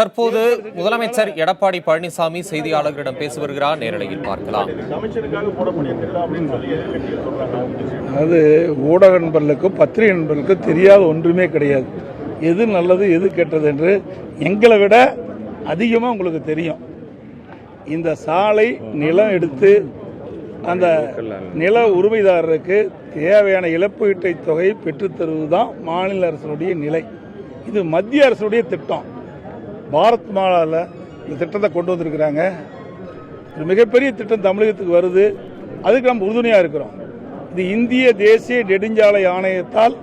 தற்போது முதலமைச்சர் எடப்பாடி பழனிசாமி செய்தியாளர்களிடம் பேசி வருகிறார். நேரலையில் பார்க்கலாம். அது ஊடக நண்பர்களுக்கும் பத்திரிகை நண்பர்களுக்கும் தெரியாத ஒன்றுமே கிடையாது. எது நல்லது எது கெட்டது என்று எங்களை விட அதிகமாக உங்களுக்கு தெரியும். இந்த சாலை நிலம் எடுத்து அந்த நில உரிமைதாரருக்கு தேவையான இழப்பீட்டை தொகையை பெற்றுத்தருவதுதான் மாநில அரசுடைய நிலை. இது மத்திய அரசுடைய திட்டம். பாரத் மாலாவில் இந்த திட்டத்தை கொண்டு வந்திருக்கிறாங்க. ஒரு மிகப்பெரிய திட்டம் தமிழகத்துக்கு வருது. அதுக்கு நம்ம உறுதுணையாக இருக்கிறோம். இது இந்திய தேசிய நெடுஞ்சாலை ஆணையத்தால்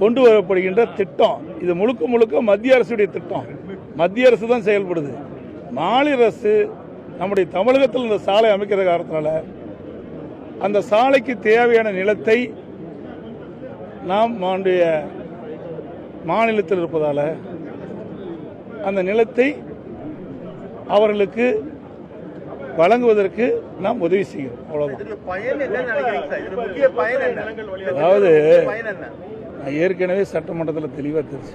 கொண்டு வரப்படுகின்ற திட்டம். இது முழுக்க முழுக்க மத்திய அரசுடைய திட்டம். மத்திய அரசு தான் செயல்படுது. மாநில அரசு நம்முடைய தமிழகத்தில் இந்த சாலை அமைக்கிற காரணத்தினால அந்த சாலைக்கு தேவையான நிலத்தை நாம் மாநிலத்தில் இருப்பதால் அந்த நிலத்தை அவர்களுக்கு வழங்குவதற்கு நாம் உதவி செய்கிறோம். அவ்வளவுதான். அதாவது நான் ஏற்கனவே சட்டமன்றத்தில் தெளிவாக தெரிஞ்சு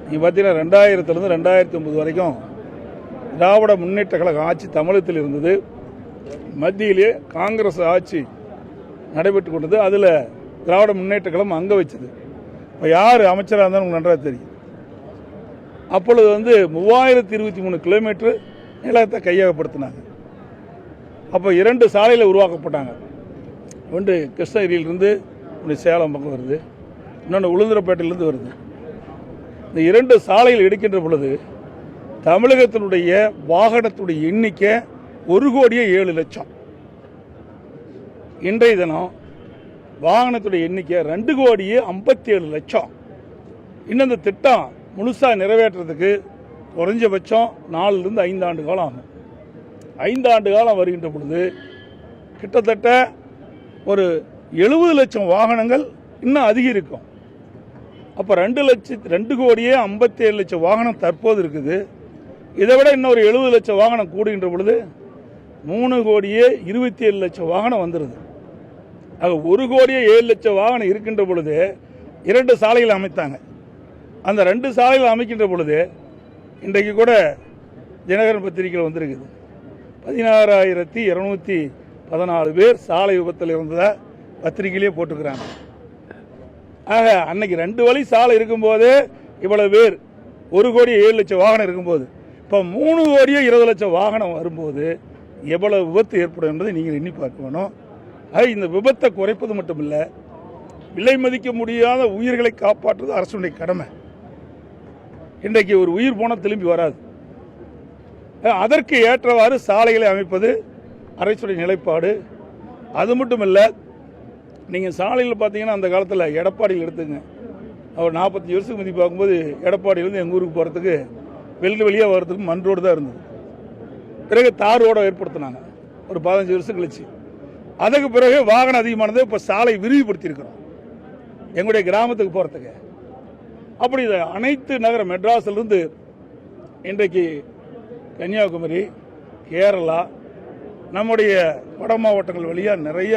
நீ பார்த்தீங்கன்னா 2000 2009 வரைக்கும் திராவிட முன்னேற்ற கழக ஆட்சி தமிழகத்தில் இருந்தது. மத்தியிலே காங்கிரஸ் ஆட்சி நடைபெற்று கொண்டது. அதில் திராவிட முன்னேற்ற கழகம் அங்கே வச்சது. இப்போ யார் அமைச்சராக இருந்தாலும் உங்களுக்கு நன்றாக தெரியும். அப்பொழுது 3023 கிலோமீட்டர் நிலத்தை கையகப்படுத்தினாங்க. அப்போ 2 சாலையில் உருவாக்கப்பட்டாங்க. ஒன்று கிருஷ்ணகிரியிலிருந்து ஒன்று சேலம் பக்கம் வருது, இன்னொன்று உளுந்தூர்பேட்டையிலிருந்து வருது. இந்த 2 சாலையில் எடுக்கின்ற பொழுது தமிழகத்தினுடைய வாகனத்துடைய எண்ணிக்கை 1,07,00,000. இன்றைய தினம் வாகனத்துடைய எண்ணிக்கை 2,57,00,000. இன்னும் இந்த திட்டம் முழுசாக நிறைவேற்றுறதுக்கு குறைஞ்சபட்சம் 4 to 5 ஆண்டு காலம் ஆகும். 5 ஆண்டு காலம் வருகின்ற பொழுது கிட்டத்தட்ட ஒரு 70 லட்சம் வாகனங்கள் இன்னும் அதிகரிக்கும். அப்போ 2,57,00,000 வாகனம் தற்போது இருக்குது. இதை விட இன்னொரு 70 லட்சம் வாகனம் கூடுகின்ற பொழுது 3,27,00,000 வாகனம் வந்துடுது. ஆக 1,07,00,000 வாகனம் இருக்கின்ற பொழுது 2 சாலைகள் அமைத்தாங்க. அந்த 2 சாலைகள் அமைக்கின்ற பொழுது இன்றைக்கு கூட தினகரன் பத்திரிகையில் வந்திருக்குது. 16,214 பேர் சாலை விபத்தில் இருந்ததா பத்திரிகையிலே போட்டுக்கிறாங்க. ஆக அன்னைக்கு 2 வழி சாலை இருக்கும்போது இவ்வளவு பேர் 1,07,00,000 வாகனம் இருக்கும்போது இப்போ 3,20,00,000 வாகனம் வரும்போது எவ்வளவு விபத்து ஏற்படும் என்பதை நீங்கள் எண்ணி பார்க்க வேணும். இந்த விபத்தை குறைப்பது மட்டுமில்லை, விலை மதிக்க முடியாத உயிர்களை காப்பாற்றுவது அரசுடைய கடமை. இன்றைக்கு ஒரு உயிர் போனால் திரும்பி வராது. அதற்கு ஏற்றவாறு சாலைகளை அமைப்பது அரசுடைய நிலைப்பாடு. அது மட்டும் இல்லை, நீங்கள் சாலையில் பார்த்தீங்கன்னா அந்த காலத்தில் எடப்பாடியில் எடுத்துங்க, அவர் 45 வருஷத்துக்கு முந்தி பார்க்கும்போது எடப்பாடியிலேருந்து எங்கள் ஊருக்கு போகிறதுக்கு வெளியாக வர்றதுக்கு மண் ரோடு தான் இருந்தது. பிறகு தார் ரோடை ஏற்படுத்தினாங்க ஒரு 15 வருஷம் கழிச்சு. அதுக்கு பிறகு வாகனம் அதிகமானது. இப்போ சாலை விரிவுபடுத்தியிருக்கிறோம் எங்களுடைய கிராமத்துக்கு போகிறதுக்கு. அப்படி அனைத்து நகர மெட்ராஸிலிருந்து இன்றைக்கு கன்னியாகுமரி, கேரளா, நம்முடைய வட மாவட்டங்கள் வழியாக நிறைய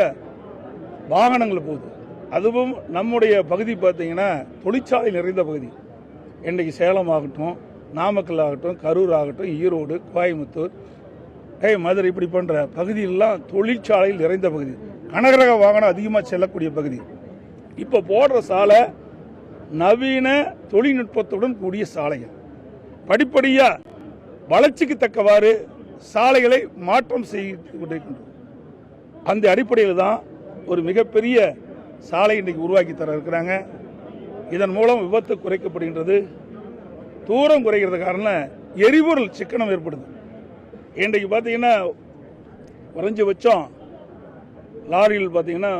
வாகனங்கள் போகுது. அதுவும் நம்முடைய பகுதி பார்த்தீங்கன்னா தொழிற்சாலை நிறைந்த பகுதி. இன்றைக்கு சேலம் ஆகட்டும், நாமக்கல் ஆகட்டும், கரூர் ஆகட்டும், ஈரோடு, கோயம்புத்தூர், மதுரை, இப்படி போன்ற பகுதியெல்லாம் தொழிற்சாலையில் நிறைந்த பகுதி. கனரக வாகனம் அதிகமாக செல்லக்கூடிய பகுதி. இப்போ போடுற சாலை நவீன தொழில்நுட்பத்துடன் கூடிய சாலைகள். படிப்படியாக வளர்ச்சிக்கு தக்கவாறு சாலைகளை மாற்றம் செய்து கொண்டிருக்கின்றோம். அந்த அடிப்படையில் தான் ஒரு மிகப்பெரிய சாலை இன்றைக்கு உருவாக்கி தர இருக்கிறாங்க. இதன் மூலம் விபத்து குறைக்கப்படுகின்றது, தூரம் குறைக்கிறது. காரணம் எரிபொருள் சிக்கனம் ஏற்படுது. இன்றைக்கு பார்த்தீங்கன்னா குறைஞ்சபட்சம் லாரியில் பார்த்தீங்கன்னா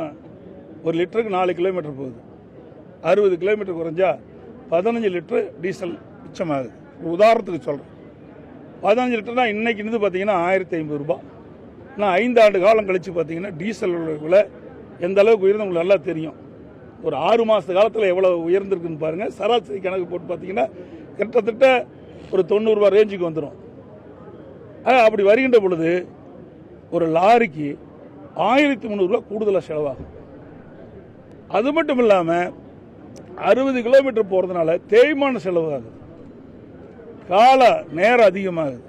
1 லிட்டருக்கு 4 கிலோமீட்டர் போகுது. 60 கிலோமீட்டர் குறைஞ்சா 15 லிட்டர் டீசல் மிச்சமாகுது. உதாரணத்துக்கு சொல்கிறேன், 15 லிட்டர்னா இன்னைக்கு இருந்து பார்த்தீங்கன்னா 1,050 ரூபாய். ஆனால் 5 ஆண்டு காலம் கழித்து பார்த்தீங்கன்னா டீசல் விலை எந்த அளவுக்கு உயர்ந்து உங்களுக்கு நல்லா தெரியும். ஒரு 6 மாத காலத்தில் எவ்வளோ உயர்ந்திருக்குன்னு பாருங்கள். சராசரி கணக்கு போட்டு பார்த்தீங்கன்னா கிட்டத்தட்ட ஒரு 90 ரூபாய் ரேஞ்சுக்கு வந்துடும். அப்படி வருகின்ற பொழுது ஒரு லாரிக்கு 1,300 ரூபாய் கூடுதலாக செலவாகும். அது மட்டும் இல்லாமல் 60 கிலோமீட்டர் போகிறதுனால தேய்மான செலவு ஆகுது. கால நேரம் அதிகமாகுது.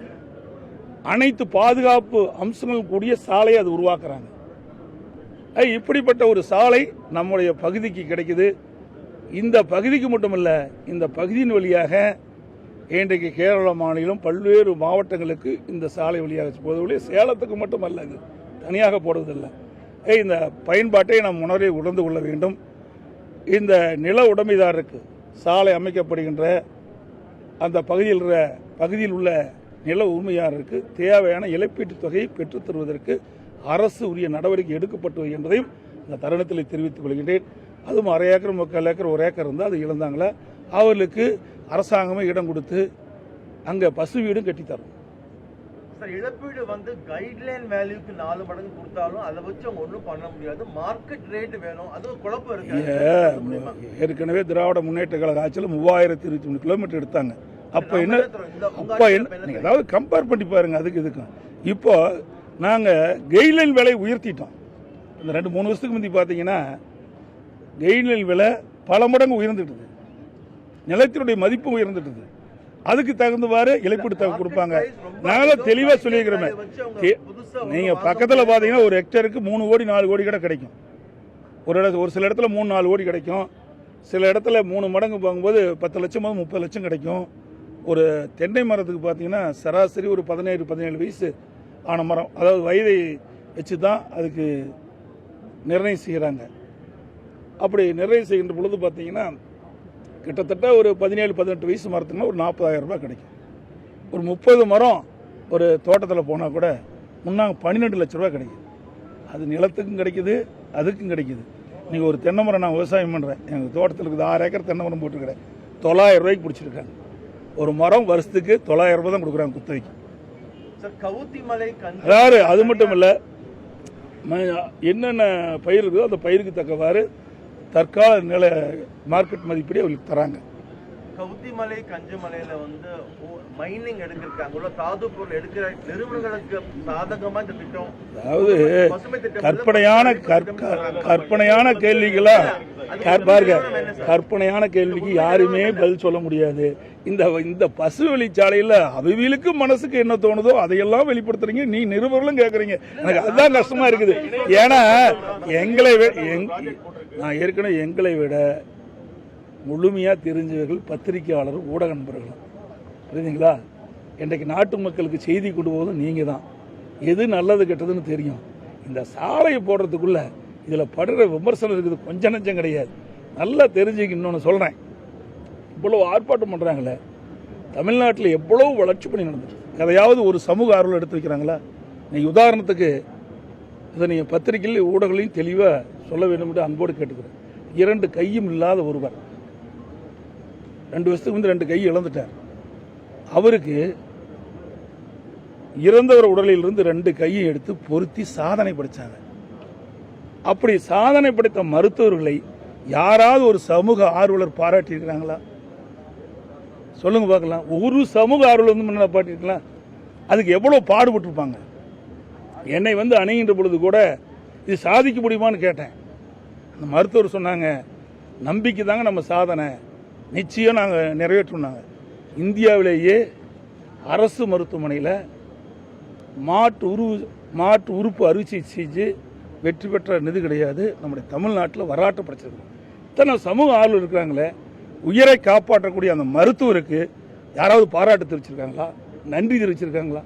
அனைத்து பாதுகாப்பு அம்சங்கள் கூடிய சாலையை அது உருவாக்குறாங்க. இப்படிப்பட்ட ஒரு சாலை நம்முடைய பகுதிக்கு கிடைக்குது. இந்த பகுதிக்கு மட்டுமல்ல, இந்த பகுதியின் வழியாக இன்றைக்கு கேரள மாநிலம் பல்வேறு மாவட்டங்களுக்கு இந்த சாலை வழியாக போவதில்லை. சேலத்துக்கு மட்டுமல்ல, இது தனியாக போடுவதில்லை. இந்த பயன்பாட்டை நாம் உணர்ந்து கொள்ள வேண்டும். இந்த நில உடைமைதாரருக்கு சாலை அமைக்கப்படுகின்ற அந்த பகுதியில் உள்ள நில உரிமையாளருக்கு தேவையான இழப்பீட்டுத் தொகையை பெற்றுத் தருவதற்கு அரசு உரிய நடவடிக்கை எடுக்கப்பட்டு என்பதையும் இந்த தருணத்தில் தெரிவித்துக் கொள்கின்றேன். அதுவும் 1/2 ஏக்கர் 3/4 ஏக்கர் 1 ஏக்கர் இருந்தால் அது இழந்தாங்களா அவர்களுக்கு அரசாங்கமே இடம் கொடுத்து அங்கே பசு வீடும் கட்டித்தரும். சார், இழப்பீடு வந்து கைட்லைன் வேல்யூக்கு 4 மடங்கு கொடுத்தாலும் அதை வச்சு அவங்க ஒன்றும் பண்ண முடியாது. மார்க்கெட் ரேட் வேணும். அது ஒரு குழப்பம் இருக்கு. ஏற்கனவே திராவிட முன்னேற்ற கழக ஆட்சியில் 3023 கிலோமீட்டர் எடுத்தாங்க. அப்போ என்ன ஏதாவது கம்பேர் பண்ணி பாருங்க. அதுக்கு இதுக்கும் இப்போ நாங்கள் கைட்லைன் விலை உயர்த்திட்டோம். இந்த 2-3 வருஷத்துக்கு முந்தி பார்த்தீங்கன்னா கைட்லைன் விலை பல மடங்கு உயர்ந்துட்டுது. நிலத்தினுடைய மதிப்பு உயர்ந்துட்டுது. அதுக்கு தகுந்தவாறு இழப்பீடு தொகை கொடுப்பாங்க. நாங்களும் தெளிவாக சொல்லியிருக்கிறோமே. நீங்கள் பக்கத்தில் பார்த்தீங்கன்னா ஒரு ஹெக்டருக்கு 3 கோடி 4 கோடி கூட கிடைக்கும். ஒரு சில இடத்துல 3-4 கோடி கிடைக்கும். சில இடத்துல 3 மடங்கு வாங்கும்போது 10 லட்சம் 30 லட்சம் கிடைக்கும். ஒரு தென்னை மரத்துக்கு பார்த்தீங்கன்னா சராசரி ஒரு 17 வயசு ஆன மரம், அதாவது வயதை வச்சு தான் அதுக்கு நிர்ணயம் செய்கிறாங்க. அப்படி நிர்ணயம் செய்கின்ற பொழுது பார்த்தீங்கன்னா கிட்டத்தட்ட ஒரு 17-18 வயசு மரத்துக்குன்னா ஒரு 40,000 ரூபாய் கிடைக்கும். ஒரு 30 மரம் ஒரு தோட்டத்தில் போனால் கூட முன்னாங்க 12 லட்ச ரூபா கிடைக்குது. அது நிலத்துக்கும் கிடைக்குது, அதுக்கும் கிடைக்குது. நீங்கள் ஒரு தென்னை மரம் நான் விவசாயம் பண்ணுறேன், எங்கள் தோட்டத்தில் இருக்குது 6 ஏக்கர் தென்னை மரம் போட்டுருக்கிறேன். 900 ரூபாய்க்கு பிடிச்சிருக்காங்க. ஒரு மரம் வருஷத்துக்கு 900 ரூபாய் தான் கொடுக்குறாங்க குத்தகைக்கு. அதாவது அது மட்டும் இல்லை, என்னென்ன பயிர் இருக்குதோ அந்த பயிருக்கு தக்கவாறு தற்கால நில மார்க்கெட் மதிப்பீடு அவங்களுக்கு தராங்க. கவுத்திமலை கஞ்சமலையில வந்து மைனிங் எடுக்கிறாங்க, தாது பொருள் எடுக்கிற நிறுவனங்களுக்கு சாதகமா இந்த திட்டம். அதாவது கற்பனையான கேள்விகளா பாருங்க. கற்பனையான கேள்விக்கு யாருமே பதில் சொல்ல முடியாது. இந்த பசு வழிச்சாலையில் அவைகளுக்கு மனசுக்கு என்ன தோணுதோ அதையெல்லாம் வெளிப்படுத்துறீங்க. நீ நிருபர்களும் கேட்குறீங்க. எனக்கு அதுதான் கஷ்டமா இருக்குது. ஏன்னா நான் ஏற்கனவே எங்களை விட முழுமையாக தெரிஞ்சவர்கள் பத்திரிகையாளர், ஊடக நண்பர்கள். புரியுதுங்களா? இன்றைக்கு நாட்டு மக்களுக்கு செய்தி கொண்டு போவதும் நீங்கள் தான். எது நல்லது கெட்டதுன்னு தெரியும். இந்த சாலையை போடுறதுக்குள்ள இதில் படுற விமர்சனம் இருக்குது, கொஞ்சம் நஞ்சம் கிடையாது. நல்லா தெரிஞ்சுக்க. இன்னொன்று சொல்கிறேன், இவ்வளோ ஆர்ப்பாட்டம் பண்ணுறாங்களே, தமிழ்நாட்டில் எவ்வளோ வளர்ச்சி பண்ணி நடந்துட்டு எதையாவது ஒரு சமூக ஆர்வல் எடுத்து வைக்கிறாங்களா? நீங்கள் உதாரணத்துக்கு இதை நீங்கள் பத்திரிகையில் ஊடகங்களையும் தெளிவாக சொல்ல வேண்டும் என்று அன்போடு கேட்டுக்கிறேன். 2 கையும் இல்லாத ஒருவர் 2 வருஷத்துக்கு வந்து 2 கை இழந்துட்டார். அவருக்கு இறந்தவர் உடலிலிருந்து 2 கையை எடுத்து பொருத்தி சாதனை படைச்சாங்க. அப்படி சாதனை படைத்த மருத்துவர்களை யாராவது ஒரு சமூக ஆர்வலர் பாராட்டி இருக்கிறாங்களா? சொல்லுங்க பார்க்கலாம். ஒரு சமூக ஆர்வலர் வந்து பாராட்டிருக்கலாம். அதுக்கு எவ்வளோ பாடுபட்டிருப்பாங்க. என்னை வந்து அணுகின்ற பொழுது கூட இது சாதிக்க முடியுமான்னு கேட்டேன். அந்த மருத்துவர் சொன்னாங்க, நம்பிக்கை தாங்க நம்ம சாதனை, நிச்சயம் நாங்கள் நிறைவேற்றினாங்க. இந்தியாவிலேயே அரசு மருத்துவமனையில் மாற்று உறுப்பு அறுவை செஞ்சு வெற்றி பெற்ற நிதி கிடையாது. நம்முடைய தமிழ்நாட்டில் வரலாற்று படைச்சிருக்கோம். இத்தனை சமூக ஆர்வலர் இருக்கிறாங்களே, உயிரை காப்பாற்றக்கூடிய அந்த மருத்துவருக்கு யாராவது பாராட்டு தெரிவிச்சிருக்காங்களா? நன்றி தெரிவிச்சிருக்காங்களா?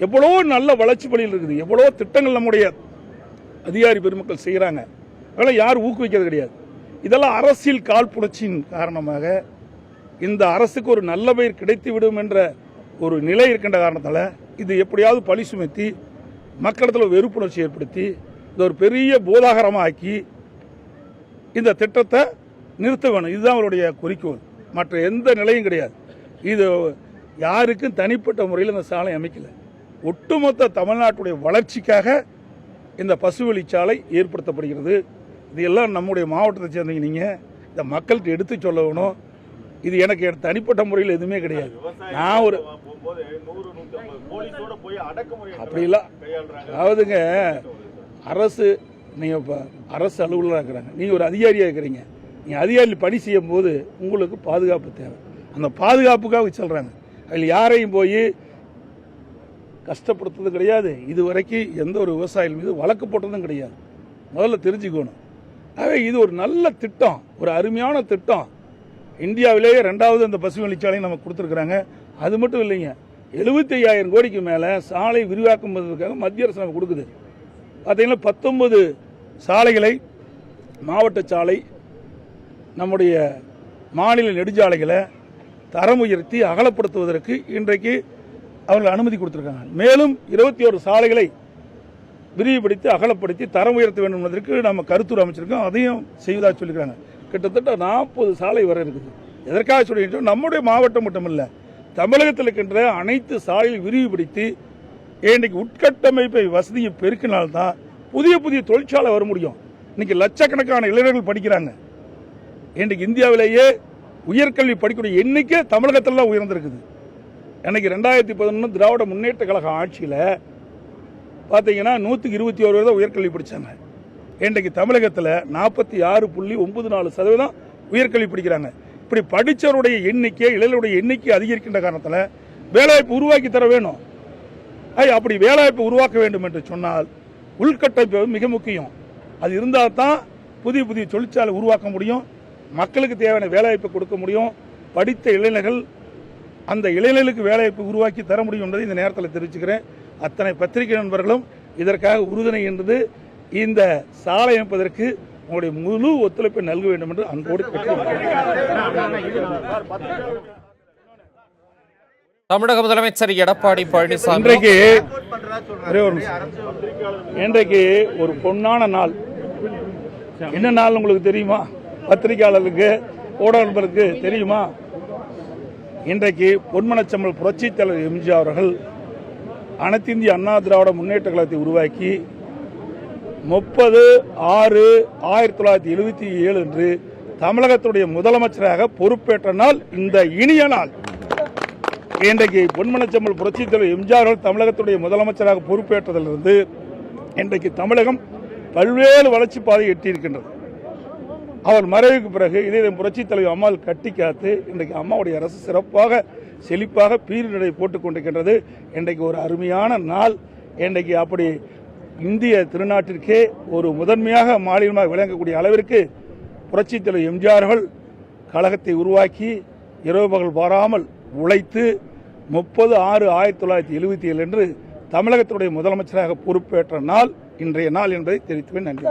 எவ்வளோ நல்ல வளர்ச்சி பணியில் இருக்குது, எவ்வளோ திட்டங்கள் நம்முடைய அதிகாரி பெருமக்கள் செய்கிறாங்க. அதெல்லாம் யாரும் ஊக்குவிக்கிறது கிடையாது. இதெல்லாம் அரசியல் காழ்ப்புணர்ச்சியின் காரணமாக இந்த அரசுக்கு ஒரு நல்ல பெயர் கிடைத்து விடும் என்ற ஒரு நிலை இருக்கின்ற காரணத்தால் இது எப்படியாவது பழி சுமத்தி மக்களிடத்தில் வெறுப்புணர்ச்சி ஏற்படுத்தி இது ஒரு பெரிய போதாகரமாக ஆக்கி இந்த திட்டத்தை நிறுத்த வேணும். இதுதான் அவருடைய குறிக்கோள். மற்ற எந்த நிலையும் கிடையாது. இது யாருக்கும் தனிப்பட்ட முறையில் இந்த சாலை அமைக்கல. ஒட்டுமொத்த தமிழ்நாட்டுடைய வளர்ச்சிக்காக இந்த பசுவழிச்சாலை ஏற்படுத்தப்படுகிறது. இதெல்லாம் நம்முடைய மாவட்டத்தை சேர்ந்தீங்க. நீங்கள் இந்த மக்களுக்கு எடுத்து சொல்ல வேணும். இது எனக்கு தனிப்பட்ட முறையில் எதுவுமே கிடையாது. நான் ஒரு அப்படிலாம் அதாவதுங்க, அரசு நீங்கள் இப்போ அரசு அலுவலராக இருக்கிறாங்க, நீங்கள் ஒரு அதிகாரியாக இருக்கிறீங்க. நீங்கள் அதிகாரியில் பணி செய்யும் போது உங்களுக்கு பாதுகாப்பு தேவை. அந்த பாதுகாப்புக்காக சொல்கிறாங்க. அதில் யாரையும் போய் கஷ்டப்படுத்துறது கிடையாது. இதுவரைக்கும் எந்த ஒரு விவசாயிகள் மீது வழக்கு போட்டதும் கிடையாது. முதல்ல தெரிஞ்சுக்கணும். ஆகவே இது ஒரு நல்ல திட்டம், ஒரு அருமையான திட்டம். இந்தியாவிலேயே 2வது அந்த பசுமை வழிச்சாலையும் நமக்கு கொடுத்துருக்குறாங்க. அது மட்டும் இல்லைங்க, 75,000 கோடிக்கு மேலே சாலை விரிவாக்கம் பண்ணுறதுக்காக மத்திய அரசு நமக்கு கொடுக்குது. பார்த்தீங்கன்னா 19 சாலைகளை, மாவட்ட சாலை, நம்முடைய மாநில நெடுஞ்சாலைகளை தரம் உயர்த்தி அகலப்படுத்துவதற்கு இன்றைக்கு அவர்கள் அனுமதி கொடுத்திருக்காங்க. மேலும் 21 சாலைகளை விரிவுபடுத்தி அகலப்படுத்தி தரம் உயர்த்த வேண்டும் என்பதற்கு நம்ம கருத்துரு அமைச்சிருக்கோம். அதையும் செய்வதாக சொல்லியிருக்காங்க. கிட்டத்தட்ட 40 சாலை வர இருக்குது. எதற்காக சொல்லிட்டோம், நம்முடைய மாவட்டம் மட்டும் இல்லை, தமிழகத்தில் இருக்கின்ற அனைத்து சாலைகளை விரிவுபடுத்தி இன்றைக்கு உட்கட்டமைப்பை வசதியை பெருக்கினால்தான் புதிய புதிய தொழிற்சாலை வர முடியும். இன்னைக்கு லட்சக்கணக்கான இளைஞர்கள் படிக்கிறாங்க. இன்றைக்கு இந்தியாவிலேயே உயர்கல்வி படிக்கக்கூடிய எண்ணிக்கை தமிழகத்தில் தான் உயர்ந்திருக்குது. எனக்கு 2011 திராவிட முன்னேற்ற கழக ஆட்சியில் பார்த்தீங்கன்னா 121 பேர் தான் உயர்கல்வி படித்தாங்க. இன்றைக்கு தமிழகத்தில் 46.94% உயர்கல்வி படிக்கிறாங்க. இப்படி படித்தவருடைய எண்ணிக்கை, இளைஞருடைய எண்ணிக்கை அதிகரிக்கின்ற காரணத்தில் வேலைவாய்ப்பு உருவாக்கி தர வேணும். அப்படி வேலைவாய்ப்பு உருவாக்க வேண்டும் என்று சொன்னால் உள்கட்டமைப்பு மிக முக்கியம். அது இருந்தால் தான் புதிய புதிய தொழிற்சாலை உருவாக்க முடியும், மக்களுக்கு தேவையான வேலைவாய்ப்பை கொடுக்க முடியும், படித்த இளைஞர்கள் அந்த இளைஞர்களுக்கு வேலைவாய்ப்பு உருவாக்கி தர முடியும் என்பதை இந்த நேரத்தில் தெரிவிச்சுக்கிறேன். அத்தனை பத்திரிகை நண்பர்களும் இதற்காக உறுதுணை என்பது இந்த சாலை அமைப்பதற்கு உங்களுடைய முழு ஒத்துழைப்பை நல்க வேண்டும் என்று அன்போடு தமிழக முதலமைச்சர் எடப்பாடி பழனிசாமி இன்றைக்கு ஒரு பொன்னான நாள். என்ன நாள் உங்களுக்கு தெரியுமா? பத்திரிகையாளர்களுக்கு, ஊடக நண்பர்களுக்கு தெரியுமா? இன்றைக்கு பொன்மனச்செம்மல் புரட்சித் தலைவர் எம்ஜிஆர் அவர்கள் அனைத்து இந்திய அண்ணா திராவிட முன்னேற்ற கழகத்தை உருவாக்கி 30/6/1977 அன்று தமிழகத்துடைய முதலமைச்சராக பொறுப்பேற்ற நாள் இந்த இனிய நாள். இன்றைக்கு பொன்மனச்செம்மல் புரட்சித் தலைவர் எம்ஜிஆர் அவர்கள் தமிழகத்துடைய முதலமைச்சராக பொறுப்பேற்றதிலிருந்து இன்றைக்கு தமிழகம் பல்வேறு வளர்ச்சி பாதையை எட்டியிருக்கின்றது. அவர் மறைவுக்கு பிறகு இதை புரட்சித் தலைவர் அம்மாள் கட்டி காத்து இன்றைக்கு அம்மாவுடைய அரசு சிறப்பாக செழிப்பாக பீரிநடை போட்டுக் கொண்டிருக்கின்றது. இன்றைக்கு ஒரு அருமையான நாள். இன்றைக்கு அப்படி இந்திய திருநாட்டிற்கே ஒரு முதன்மையாக மாநிலமாக விளங்கக்கூடிய அளவிற்கு புரட்சித் தலைவர் எம்ஜிஆர்கள் கழகத்தை உருவாக்கி இரவு பகல் பாராமல் உழைத்து 30/6/1977 அன்று தமிழகத்துடைய முதலமைச்சராக பொறுப்பேற்ற நாள் இன்றைய நாள் என்பதை தெரிவித்துவேன். நன்றி.